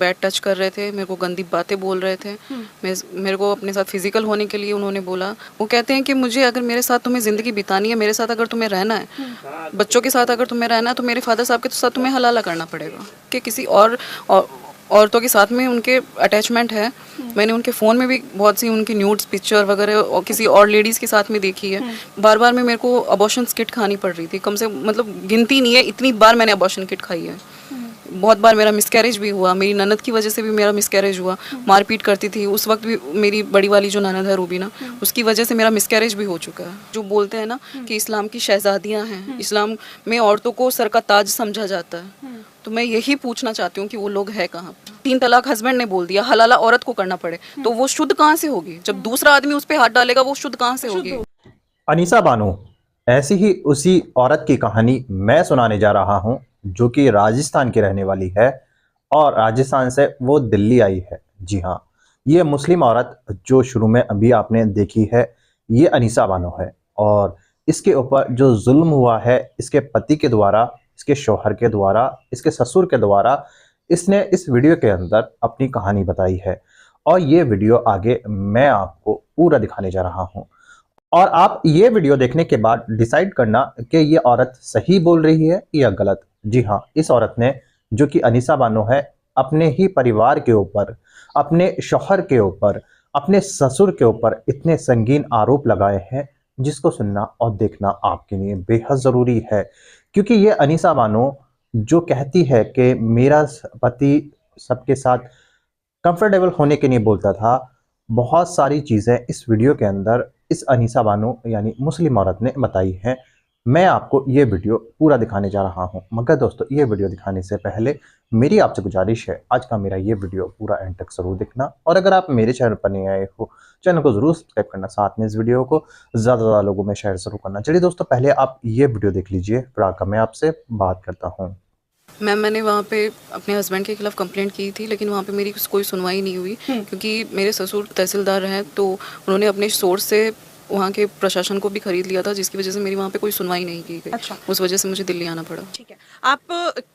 Bad touch कर रहे थे, मेरे को गंदी बातें बोल रहे थे। मेरे को अपने साथ फिजिकल होने के लिए उन्होंने बोला। वो कहते हैं कि मुझे अगर मेरे साथ तुम्हें ज़िंदगी बितानी है, मेरे साथ अगर तुम्हें रहना है, बच्चों के साथ अगर तुम्हें रहना है, तो मेरे फादर साहब के साथ तुम्हें हलाला करना पड़ेगा। कि किसी और औरतों के साथ में उनके अटैचमेंट है। मैंने उनके फ़ोन में भी बहुत सी उनकी न्यूड्स पिक्चर वगैरह और किसी और लेडीज़ के साथ में देखी है। बार बार में मेरे को अबॉर्शन किट खानी पड़ रही थी, कम से मतलब गिनती नहीं है, इतनी बार मैंने अबॉर्शन किट खाई है। बहुत बार मेरा मिसकैरेज भी हुआ, मेरी ननद की वजह से भी मेरा मिसकैरेज हुआ। मारपीट करती थी उस वक्त भी, मेरी बड़ी वाली जो ननद है रूबीना, उसकी वजह से मेरा मिसकैरेज भी हो चुका है। जो बोलते हैं ना कि इस्लाम की शहजादियाँ हैं, इस्लाम में औरतों को सर का ताज समझा जाता है, तो मैं यही पूछना चाहती हूँ कि वो लोग है कहाँ। 3 तलाक हस्बैंड ने बोल दिया, हलाला औरत को करना पड़े, तो वो शुद्ध कहाँ से होगी? जब दूसरा आदमी उस पर हाथ डालेगा, वो शुद्ध कहाँ से होगी? अनीसा बानो, ऐसी ही उसी औरत की कहानी मैं सुनाने जा रहा हूं जो कि राजस्थान की रहने वाली है और राजस्थान से वो दिल्ली आई है। जी हाँ, ये मुस्लिम औरत जो शुरू में अभी आपने देखी है, ये अनीसा बानो है। और इसके ऊपर जो जुल्म हुआ है इसके पति के द्वारा, इसके शौहर के द्वारा, इसके ससुर के द्वारा, इसने इस वीडियो के अंदर अपनी कहानी बताई है। और ये वीडियो आगे मैं आपको पूरा दिखाने जा रहा हूँ और आप ये वीडियो देखने के बाद डिसाइड करना कि ये औरत सही बोल रही है या गलत। जी हाँ, इस औरत ने, जो कि अनीसा बानो है, अपने ही परिवार के ऊपर, अपने शौहर के ऊपर, अपने ससुर के ऊपर इतने संगीन आरोप लगाए हैं जिसको सुनना और देखना आपके लिए बेहद ज़रूरी है। क्योंकि ये अनीसा बानो जो कहती है कि मेरा पति सबके साथ कंफर्टेबल होने के लिए बोलता था, बहुत सारी चीज़ें इस वीडियो के अंदर इस अनीसा बानो यानी मुस्लिम औरत ने बताई हैं। मैं आपको ये वीडियो पूरा दिखाने जा रहा हूं, मगर दोस्तों ये वीडियो दिखाने से पहले मेरी आपसे गुजारिश है, आज का मेरा ये वीडियो पूरा एंड तक जरूर देखना। और अगर आप मेरे चैनल पर नहीं आए हो, चैनल को जरूर सब्सक्राइब करना, साथ में इस वीडियो को ज़्यादा से ज़्यादा लोगों में शेयर जरूर करना। चलिए दोस्तों, पहले आप ये वीडियो देख लीजिए, फिर आकर मैं आपसे बात करता हूँ। मैम, मैंने वहाँ पे अपने हस्बैंड के खिलाफ़ कंप्लेंट की थी, लेकिन वहाँ पे मेरी कोई सुनवाई नहीं हुई, क्योंकि मेरे ससुर तहसीलदार हैं, तो उन्होंने अपने सोर्स से वहाँ के प्रशासन को भी खरीद लिया था, जिसकी वजह से मेरी वहाँ पे कोई सुनवाई नहीं की गई। अच्छा। उस वजह से मुझे दिल्ली आना पड़ा। ठीक है, आप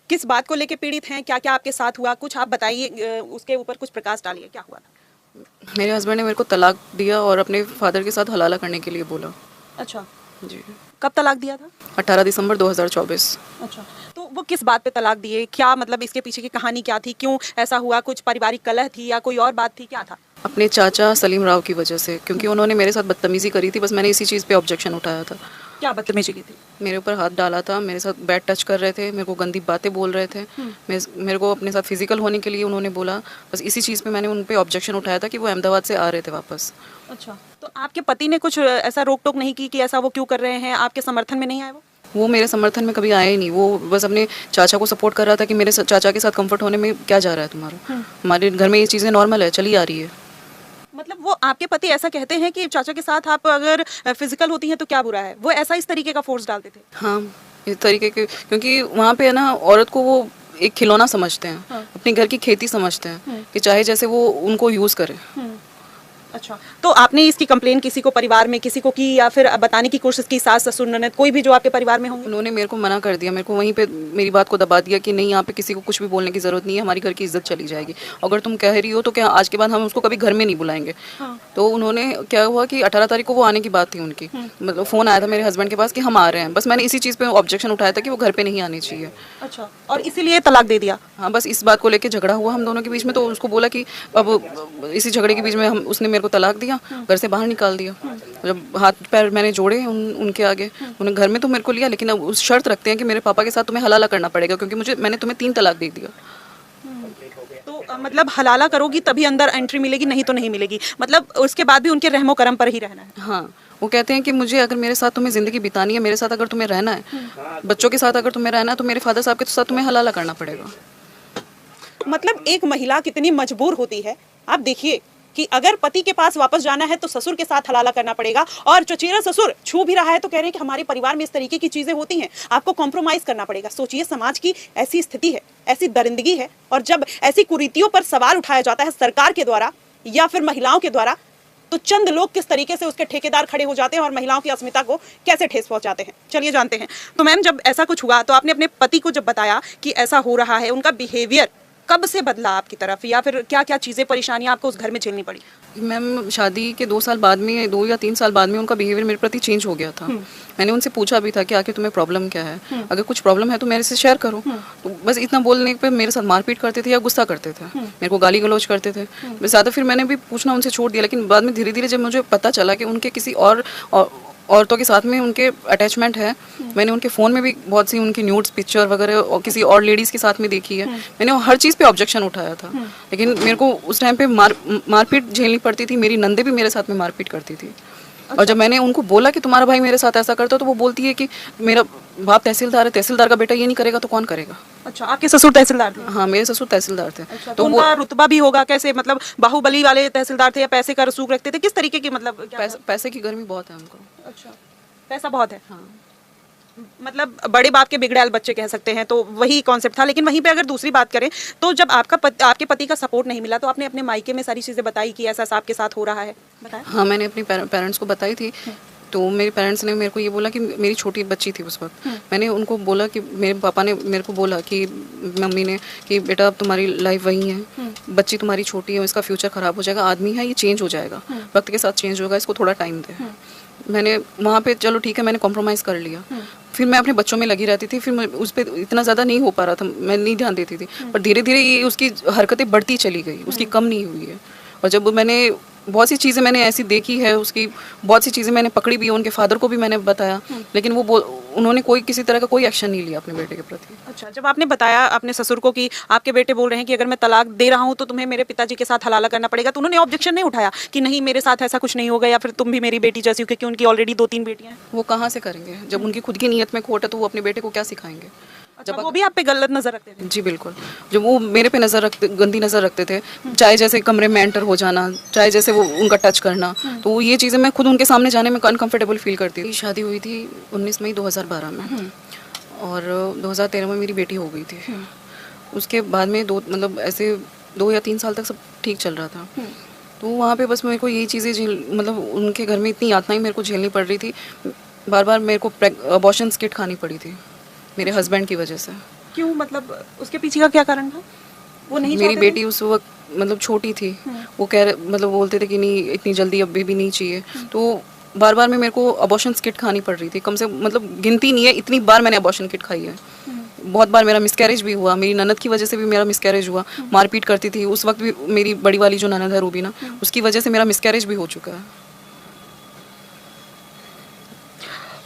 किस बात को लेके पीड़ित हैं, क्या क्या आपके साथ हुआ, कुछ आप बताइए, उसके ऊपर कुछ प्रकाश डालिए, क्या हुआ था? मेरे हस्बैंड ने मेरे को तलाक दिया और अपने फादर के साथ हलाला करने के लिए बोला। अच्छा, जी। कब तलाक दिया था? 18 दिसंबर 2024। अच्छा, तो वो किस बात पे तलाक दिए, क्या मतलब इसके पीछे की कहानी क्या थी, क्यों ऐसा हुआ, कुछ पारिवारिक कलह थी या कोई और बात थी, क्या था? अपने चाचा सलीम राव की वजह से, क्योंकि उन्होंने मेरे साथ बदतमीज़ी करी थी, बस मैंने इसी चीज़ पे ऑब्जेक्शन उठाया था। क्या बदतमीजी की थी? मेरे ऊपर हाथ डाला था, मेरे साथ बैड टच कर रहे थे, मेरे को गंदी बातें बोल रहे थे। मेरे को अपने साथ फिजिकल होने के लिए उन्होंने बोला, बस इसी चीज़ पे मैंने उन पे ऑब्जेक्शन उठाया था कि वो अहमदाबाद से आ रहे थे वापस। अच्छा, तो आपके पति ने कुछ ऐसा रोक टोक नहीं की कि ऐसा वो क्यों कर रहे हैं, आपके समर्थन में नहीं आए वो? मेरे समर्थन में कभी आया ही नहीं। वो बस अपने चाचा को सपोर्ट कर रहा था कि मेरे चाचा के साथ कंफर्ट होने में क्या जा रहा है तुम्हारा, हमारे घर में ये चीज़ें नॉर्मल है, चली आ रही है। मतलब वो आपके पति ऐसा कहते हैं कि चाचा के साथ आप अगर फिजिकल होती हैं तो क्या बुरा है, वो ऐसा इस तरीके का फोर्स डालते थे? हाँ, इस तरीके के, क्योंकि वहाँ पे है ना, औरत को वो एक खिलौना समझते हैं। हाँ। अपने घर की खेती समझते हैं कि चाहे जैसे वो उनको यूज़ करे। अच्छा, तो आपने इसकी कंप्लेन किसी को परिवार में किसी को की या फिर बताने की कोशिश की, सास ससुर ननद कोई भी जो आपके परिवार में होंगे? उन्होंने मेरे को मना कर दिया, मेरे को वहीं पे मेरी बात को दबा दिया कि नहीं, यहाँ पे किसी को कुछ भी बोलने की ज़रूरत नहीं है, हमारी घर की इज्जत चली जाएगी। अगर तुम कह रही हो तो क्या आज के बाद हम उसको कभी घर में नहीं बुलाएंगे। हाँ। तो उन्होंने क्या हुआ कि 18 तारीख को वो आने की बात थी उनकी, मतलब फ़ोन आया था मेरे हस्बैंड के पास कि हम आ रहे हैं। बस मैंने इसी चीज़ पर ऑब्जेक्शन उठाया था कि वो घर पर नहीं आनी चाहिए। अच्छा, और इसीलिए तलाक दे दिया? हाँ, बस इस बात को लेके झगड़ा हुआ हम दोनों के बीच में, तो उसको बोला कि अब इसी झगड़े के बीच में उसने मेरे को तलाक दिया, घर से बाहर निकाल दिया। जब हाथ पैर मैंने जोड़े उनके आगे, उन्हें घर में तो मेरे को लिया, लेकिन अब उस शर्त रखते हैं कि मेरे पापा के साथ तुम्हें हलाला करना पड़ेगा, क्योंकि मैंने तुम्हें 3 तलाक दे दिया। तो मतलब हलाला करोगी तभी अंदर एंट्री मिलेगी, नहीं तो नहीं मिलेगी, मतलब उसके बाद भी उनके रहमो करम पर ही रहना है? हाँ, वो कहते हैं कि मुझे अगर मेरे साथ तुम्हें ज़िंदगी बितानी है, मेरे साथ अगर तुम्हें रहना है, बच्चों के साथ अगर तुम्हें रहना है, तो मेरे फादर साहब के साथ तुम्हें हलाला करना पड़ेगा। मतलब एक महिला कितनी मजबूर होती है, आप देखिए कि अगर पति के पास वापस जाना है तो ससुर के साथ हलाला करना पड़ेगा, और चचेरा ससुर छू भी रहा है तो कह रहे हैं कि हमारे परिवार में इस तरीके की चीजें होती हैं, आपको कॉम्प्रोमाइज करना पड़ेगा। सोचिए, समाज की ऐसी स्थिति है, ऐसी दरिंदगी है, और जब ऐसी कुरीतियों पर सवाल उठाया जाता है सरकार के द्वारा या फिर महिलाओं के द्वारा, तो चंद लोग किस तरीके से उसके ठेकेदार खड़े हो जाते हैं और महिलाओं की अस्मिता को कैसे ठेस पहुंचाते हैं, चलिए जानते हैं। तो मैम, जब ऐसा कुछ हुआ तो आपने अपने पति को जब बताया कि ऐसा हो रहा है, उनका बिहेवियर कब से बदला आपकी तरफ, या फिर क्या क्या चीज़ें परेशानियां आपको उस घर में झेलनी पड़ी? मैम शादी के 2 साल बाद में, 2 या 3 साल बाद में उनका बिहेवियर मेरे प्रति चेंज हो गया था। मैंने उनसे पूछा भी था कि आखिर तुम्हें प्रॉब्लम क्या है, अगर कुछ प्रॉब्लम है तो मेरे से शेयर करो। तो बस इतना बोलने पे मेरे साथ मारपीट करते थे या गुस्सा करते थे, मेरे को गाली गलौज करते थे। बस ज़्यादा फिर मैंने भी पूछना उनसे छोड़ दिया, लेकिन बाद में धीरे धीरे जब मुझे पता चला कि उनके किसी और औरतों के साथ में उनके अटैचमेंट है, मैंने उनके फ़ोन में भी बहुत सी उनकी न्यूड्स पिक्चर वगैरह और किसी और लेडीज़ के साथ में देखी है। मैंने हर चीज़ पे ऑब्जेक्शन उठाया था, लेकिन मेरे को उस टाइम पे मारपीट झेलनी पड़ती थी। मेरी नंदे भी मेरे साथ में मारपीट करती थी। और जब मैंने उनको बोला कि तुम्हारा भाई मेरे साथ ऐसा करता, तो वो बोलती है कि मेरा बाप तहसीलदार है, तहसीलदार का बेटा ये नहीं करेगा तो कौन करेगा। अच्छा, आपके ससुर तहसीलदार थे? हाँ, मेरे ससुर तहसीलदार थे। अच्छा, तो उनका रुतबा भी होगा कैसे, मतलब बाहुबली वाले तहसीलदार थे या पैसे का रसूख रखते थे, किस तरीके की, मतलब क्या पैसे की गर्मी बहुत है उनको। अच्छा, पैसा बहुत है। हाँ, मतलब बड़े बाप के बिगड़ैल बच्चे कह सकते हैं, तो वही कॉन्सेप्ट था। लेकिन वहीं पे अगर दूसरी बात करें तो जब आपके पति का सपोर्ट नहीं मिला तो आपने अपने मायके में सारी चीज़ें बताई कि ऐसा ऐसा आपके साथ हो रहा है, बताया? हाँ, मैंने अपने पेरेंट्स को बताई थी। तो मेरे पेरेंट्स ने मेरे को ये बोला कि मेरी छोटी बच्ची थी उस वक्त, मैंने उनको बोला कि मेरे पापा ने मेरे को बोला कि मम्मी ने कि बेटा अब तुम्हारी लाइफ वही है, बच्ची तुम्हारी छोटी है, इसका फ्यूचर ख़राब हो जाएगा, आदमी है ये चेंज हो जाएगा, वक्त के साथ चेंज होगा, इसको थोड़ा टाइम दे। मैंने वहाँ पे चलो ठीक है, मैंने कॉम्प्रोमाइज़ कर लिया। फिर मैं अपने बच्चों में लगी रहती थी, फिर मैं उस पर इतना ज़्यादा नहीं हो पा रहा था, मैं नहीं ध्यान देती थी। पर धीरे धीरे ये उसकी हरकतें बढ़ती चली गई, उसकी कम नहीं हुई है। और जब मैंने बहुत सी चीज़ें मैंने ऐसी देखी है, उसकी बहुत सी चीज़ें मैंने पकड़ी भी है, उनके फादर को भी मैंने बताया, लेकिन उन्होंने किसी तरह का कोई एक्शन नहीं लिया अपने बेटे के प्रति। अच्छा, जब आपने बताया अपने ससुर को कि आपके बेटे बोल रहे हैं कि अगर मैं तलाक दे रहा हूँ तो तुम्हें मेरे पिताजी के साथ हलाला करना पड़ेगा, तो उन्होंने ऑब्जेक्शन नहीं उठाया कि नहीं मेरे साथ ऐसा कुछ नहीं होगा, या फिर तुम भी मेरी बेटी जैसी हो, क्योंकि उनकी ऑलरेडी 2-3 बेटियां हैं? वो कहाँ से करेंगे जब उनकी खुद की नीयत में खोट है, तो वो अपने बेटे को क्या सिखाएंगे? जब वो भी आप पे गलत नजर रखते थे? जी बिल्कुल, जब वो मेरे पे गंदी नज़र रखते थे, चाहे जैसे कमरे में एंटर हो जाना, चाहे जैसे वो उनका टच करना, तो ये चीज़ें मैं खुद उनके सामने जाने में अनकंफर्टेबल फील करती थी। शादी हुई थी 19 मई 2012 में, और 2013 में मेरी बेटी हो गई थी। उसके बाद में मतलब ऐसे 2 या 3 साल तक सब ठीक चल रहा था। तो वहाँ पे बस मेरे को यही चीज़ें मतलब उनके घर में इतनी यातनाएं मेरे को झेलनी पड़ रही थी, बार बार मेरे को अबॉर्शन किट खानी पड़ी थी मेरे हस्बैंड की वजह से। क्यों, मतलब उसके पीछे का क्या कारण था? वो नहीं मेरी बेटी उस वक्त मतलब छोटी थी, वो मतलब बोलते थे कि नहीं इतनी जल्दी अब बेबी नहीं चाहिए, तो बार बार में मेरे को अबॉर्शन किट खानी पड़ रही थी। कम से मतलब गिनती नहीं है, इतनी बार मैंने अबॉर्शन किट खाई है। बहुत बार मेरा मिसकैरेज भी हुआ, मेरी ननद की वजह से भी मेरा मिसकैरेज हुआ, मारपीट करती थी उस वक्त भी। मेरी बड़ी वाली जो ननद है रूबीना, उसकी वजह से मेरा मिसकैरेज भी हो चुका है।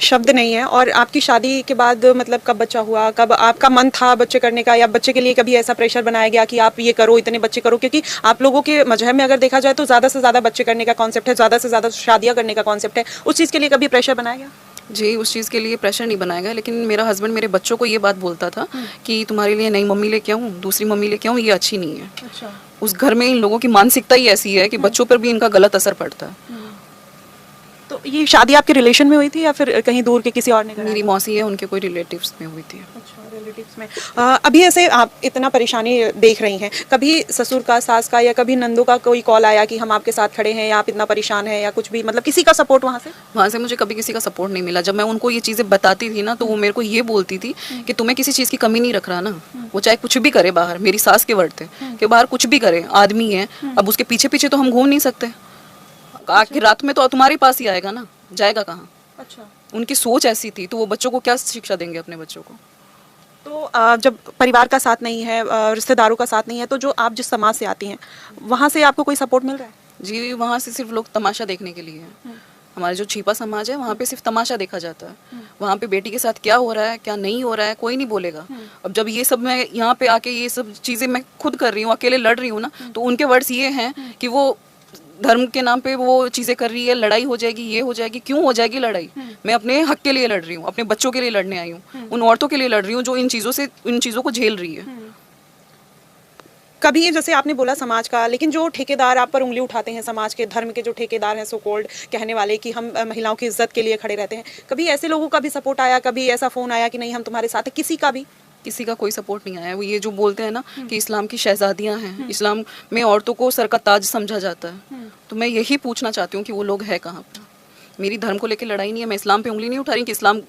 शब्द नहीं है। और आपकी शादी के बाद मतलब कब बच्चा हुआ, कब आपका मन था बच्चे करने का, या बच्चे के लिए कभी ऐसा प्रेशर बनाया गया कि आप ये करो, इतने बच्चे करो? क्योंकि आप लोगों के मजहब में अगर देखा जाए तो ज़्यादा से ज़्यादा बच्चे करने का कॉन्सेप्ट है, ज़्यादा से ज़्यादा शादियाँ करने का कॉन्सेप्ट है। उस चीज़ के लिए कभी प्रेशर बनाया गया? जी, उस चीज़ के लिए प्रेशर नहीं बनाया गया, लेकिन मेरा हस्बैंड मेरे बच्चों को ये बात बोलता था कि तुम्हारे लिए नई मम्मी लेके आऊँ, दूसरी मम्मी लेके आऊँ, ये अच्छी नहीं है। अच्छा। उस घर में इन लोगों की मानसिकता ही ऐसी है कि बच्चों पर भी इनका गलत असर पड़ता है। तो ये शादी आपके रिलेशन में हुई थी या फिर कहीं दूर के किसी और ने कराया? मेरी मौसी है, उनके कोई रिलेटिव्स में हुई थी। अच्छा, रिलेटिव्स में। अभी ऐसे आप इतना परेशानी देख रही हैं, कभी ससुर का, सास का या कभी नंदों का कोई कॉल आया कि हम आपके साथ खड़े हैं या आप इतना परेशान हैं, या कुछ भी, मतलब किसी का सपोर्ट वहाँ से मुझे कभी किसी का सपोर्ट नहीं मिला। जब मैं उनको ये चीज़ें बताती थी ना, तो वो मेरे को ये बोलती थी कि तुम्हें किसी चीज़ की कमी नहीं रख रहा ना, वो चाहे कुछ भी करे बाहर। मेरी सास के वर्ड थे कि बाहर कुछ भी करे, आदमी है, अब उसके पीछे पीछे तो हम घूम नहीं सकते, आखिर रात में तो तुम्हारे पास ही आएगा ना, जाएगा कहाँ? अच्छा। उनकी सोच ऐसी थी, तो वो बच्चों को क्या शिक्षा देंगे अपने बच्चों को? तो जब परिवार का साथ नहीं है, रिश्तेदारों का साथ नहीं है, तो जो आप जिस समाज से आती हैं वहाँ से आपको कोई सपोर्ट मिल रहा है? जी, वहाँ से सिर्फ लोग तमाशा देखने के लिए हैं। हमारा जो छिपा समाज है, वहाँ पे सिर्फ तमाशा देखा जाता है। वहाँ पे बेटी के साथ क्या हो रहा है, क्या नहीं हो रहा है, कोई नहीं बोलेगा। अब जब ये सब मैं यहाँ पे आके ये सब चीज़ें मैं खुद कर रही हूँ, अकेले लड़ रही हूँ ना, तो उनके वर्ड्स ये हैं कि वो धर्म के नाम पे वो चीज़ें कर रही है, लड़ाई हो जाएगी, ये हो जाएगी। क्यों हो जाएगी लड़ाई? मैं अपने हक के लिए लड़ रही हूँ, अपने बच्चों के लिए लड़ने आई हूँ, उन औरतों के लिए लड़ रही हूँ जो इन चीज़ों को झेल रही है। कभी ये जैसे आपने बोला समाज का, लेकिन जो ठेकेदार आप पर उंगली उठाते हैं, समाज के, धर्म के जो ठेकेदार हैं, सो कॉल्ड कहने वाले कि हम महिलाओं की इज्जत के लिए खड़े रहते हैं, कभी ऐसे लोगों का भी सपोर्ट आया, कभी ऐसा फ़ोन आया कि नहीं हम तुम्हारे साथ हैं? किसी का भी? किसी का कोई सपोर्ट नहीं आया। वो ये जो बोलते हैं ना कि इस्लाम की शहजादियां हैं, इस्लाम में औरतों को सर का ताज समझा जाता है, तो मैं यही पूछना चाहती हूँ कि वो लोग है कहाँ पर? मेरी धर्म को लेकर लड़ाई नहीं है, मैं इस्लाम पे उंगली नहीं उठा रही कि इस्लाम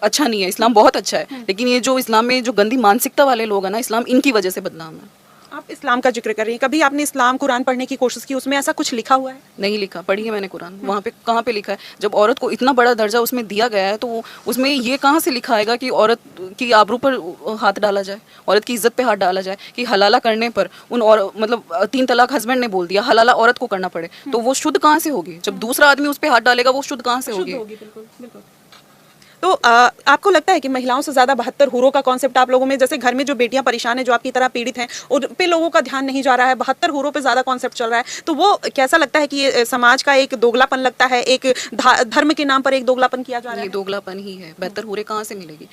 अच्छा नहीं है, इस्लाम बहुत अच्छा है, लेकिन ये जो इस्लाम में जो गंदी मानसिकता वाले लोग हैं ना, इस्लाम इनकी वजह से बदनाम है। आप इस्लाम का जिक्र कर रही हैं, कभी आपने इस्लाम कुरान पढ़ने की कोशिश की, उसमें ऐसा कुछ लिखा हुआ है? नहीं लिखा, पढ़ी है मैंने कुरान, वहाँ पे कहाँ पे लिखा है? जब औरत को इतना बड़ा दर्जा उसमें दिया गया है तो उसमें ये कहाँ से लिखा आएगा कि औरत की आबरू पर हाथ डाला जाए, औरत की इज्जत पे हाथ डाला जाए, कि हलाला करने पर उन और मतलब 3 तलाक हस्बैंड ने बोल दिया, हलाला औरत को करना पड़े, तो वो शुद्ध कहाँ से होगी? जब दूसरा आदमी उस पर हाथ डालेगा वो शुद्ध कहाँ से होगी? बिल्कुल बिल्कुल। तो आपको लगता है कि महिलाओं से ज्यादा 72 हूरों का कॉन्सेप्ट आप लोगों में, जैसे घर में जो बेटियां परेशान हैं, जो आपकी तरह पीड़ित हैं, उन पे लोगों का ध्यान नहीं जा रहा है, 72 हूरों पे ज्यादा कॉन्सेप्ट चल रहा है, तो वो कैसा लगता है कि ये समाज का एक दोगलापन लगता है, एक धर्म के नाम पर एक दोगलापन किया जा रहा ये है? दोगलापन ही है। बेहतर हूरें कहाँ से मिलेगी?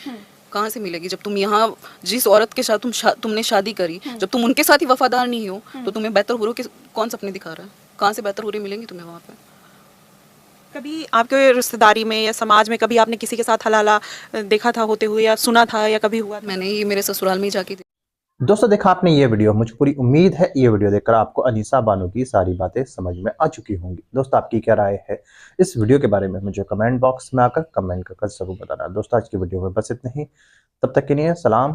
कहाँ से मिलेगी? जब तुम यहाँ जिस औरत के साथ तुमने शादी करी, जब तुम उनके साथ ही वफादार नहीं हो तो तुम्हें बेहतर हूरों के कौन सपने दिखा रहा है? कहाँ से बेहतर हूरें मिलेंगी तुम्हें वहाँ पे? कभी आपके रिश्तेदारी में या समाज में कभी आपने किसी के साथ हलाला देखा था होते हुए, या सुना था, या कभी हुआ था? मैंने ये मेरे ससुराल में ही जाके दोस्तों देखा आपने ये वीडियो, मुझे पूरी उम्मीद है ये वीडियो देखकर आपको अनीसा बानो की सारी बातें समझ में आ चुकी होंगी। दोस्तों आपकी क्या राय है इस वीडियो के बारे में मुझे कमेंट बॉक्स में आकर कमेंट कर जरूर बताना। दोस्तों आज की वीडियो में बस इतना ही, तब तक के लिए सलाम।